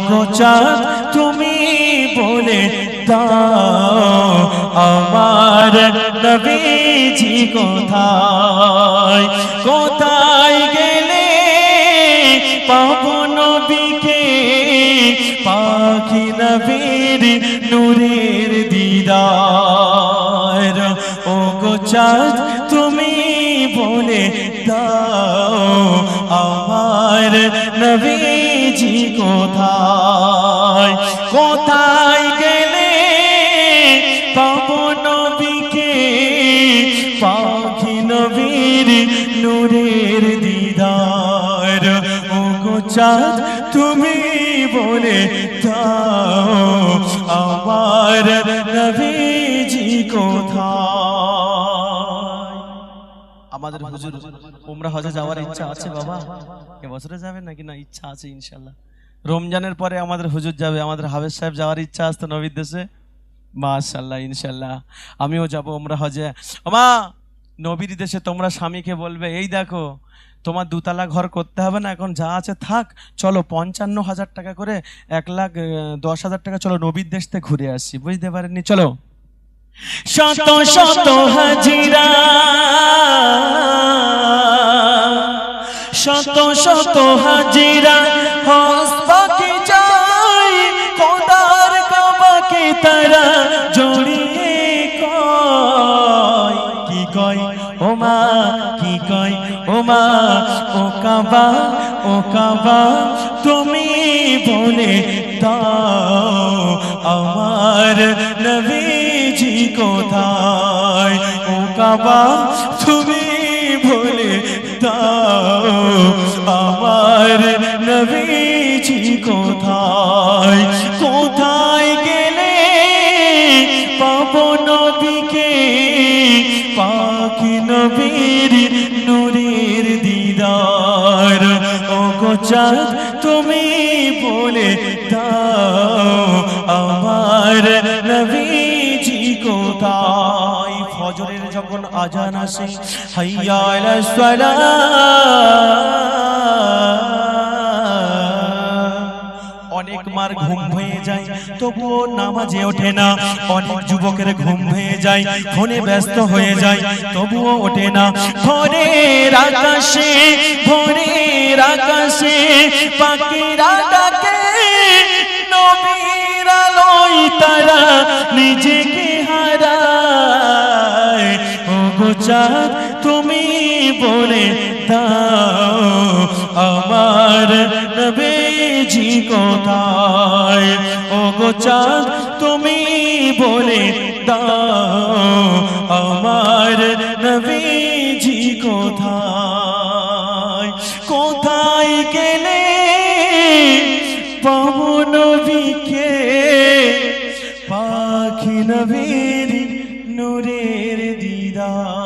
গো চাঁদ তুমি বলে দাও আমার নবীজি কোথায় কোথায় গেলে পাবো নবীকে পাখি নবীর নূরের দিদার ও গো চাঁদ তুমি বলে দাও আমার নবীজি কোথায় কোথায় গেলে পাবো নবীকে পাখি নবীর নূরের দিদার ও গো চাঁদ তুমি বলে দাও আমার নবীজি কোথায়। আমাদের হুজুর উমরা হজে যাওয়ার ইচ্ছা আছে বাবা, এবছরে যাবেন নাকি না? ইচ্ছা আছে ইনশাল্লাহ। রমজানের পরে আমাদের হুজুর যাবে, আমাদের হাফেজ সাহেব যাওয়ার ইচ্ছা আছে তো নবীর দেশে, মাশাআল্লাহ ইনশাল্লাহ আমিও যাব উমরা হজে। মা নবীর দেশে তোমরা স্বামীকে বলবে এই দেখো তোমার দুতলা ঘর করতে হবে না, এখন যা আছে থাক, চলো 55,000 টাকা করে 1,10,000 টাকা চলো নবীর দেশ থেকে ঘুরে আসি, বুঝতে পারেননি? চলো শত শত হাজিরা শত শত হাজিরা হজ পাকে যায় খোদার কাবাকে তারা জড়িয়ে কয় কি কয় ও মা কি কয় ও মা ও কাবা তুমি বলে দাও আমার নবীজি কোথায় ও কাবা তুমি বলে দাও আমার নবীজি কোথায় কোথায় গেলে পাবো নবীকে পাখি নবীর নূরের দিদার ও গো চাঁদ তুমি বলে দাও আমার নবীজি কোথায়। ফজরের যখন আজান আসে হাইয়া আলাস সালাহ অনেক মার ঘুম হয়ে যায় তবুও নামাজে ওঠে না, অনেক যুবকের ঘুম হয়ে যায় ফোনে ব্যস্ত হয়ে যায় তবুও ওঠে না। ভোরের আকাশে পাখিরা ডাকে নবীর আলোয় তারা নিজেকে হারায় ও গো চাঁদ তুমি বলে দাও আমার নবীজি কোথায় ও গো চাঁদ তুমি বলে দাও আমার নবীজি কোথায় কোথায় গেলে পাবো নবীকে পাখি নবীর নূরের দিদার।